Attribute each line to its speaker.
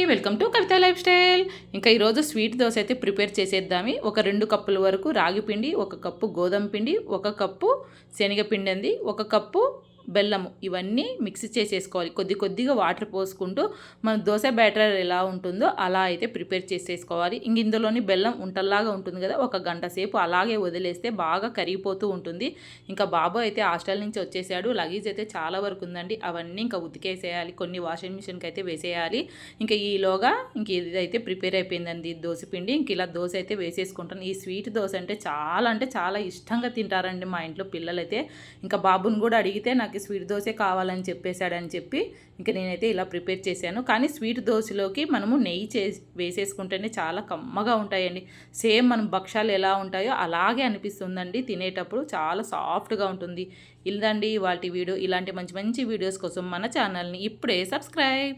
Speaker 1: Welcome to Kavitha life style. ఇంకా ఈరోజు sweet dosa అయితే ప్రిపేర్ చేసేద్దామి. ఒక 2 కప్పుల వరకు రాగి పిండి, 1 కప్పు గోధుమ పిండి, 1 కప్పు శనగపిండి అండి, 1 కప్పు బెల్లము, ఇవన్నీ మిక్స్ చేసేసుకోవాలి. కొద్దిగా వాటర్ పోసుకుంటూ మన దోశ బ్యాటర్ ఎలా ఉంటుందో అలా అయితే ప్రిపేర్ చేసేసుకోవాలి. ఇందులోని బెల్లం ఉంటల్లాగా ఉంటుంది కదా, 1 గంట సేపు అలాగే వదిలేస్తే బాగా కరిగిపోతూ ఉంటుంది. ఇంకా బాబు అయితే హాస్టల్ నుంచి వచ్చేసాడు. లగేజ్ అయితే చాలా వరకు ఉందండి, అవన్నీ ఇంకా ఉతికేసేయాలి, కొన్ని వాషింగ్ మిషన్కి అయితే వేసేయాలి. ఇంకా ఈలోగా ఇంక ఇదైతే ప్రిపేర్ అయిపోయిందండి దోశ పిండి. ఇంక ఇలా దోశ అయితే వేసేసుకుంటాను. ఈ స్వీట్ దోశ అంటే చాలా ఇష్టంగా తింటారండి మా ఇంట్లో పిల్లలైతే. ఇంకా బాబుని కూడా అడిగితే నాకు స్వీట్ దోశ కావాలని చెప్పేశాడని చెప్పి ఇంకా నేనైతే ఇలా ప్రిపేర్ చేశాను. కానీ స్వీట్ దోశలోకి మనము నెయ్యి వేసేసుకుంటేనే చాలా కమ్మగా ఉంటాయండి. సేమ్ మనం భక్షాలు ఎలా ఉంటాయో అలాగే అనిపిస్తుందండి తినేటప్పుడు, చాలా సాఫ్ట్గా ఉంటుంది. ఇదండి వాటి వీడియో. ఇలాంటి మంచి వీడియోస్ కోసం మన ఛానల్ని ఇప్పుడే సబ్స్క్రైబ్.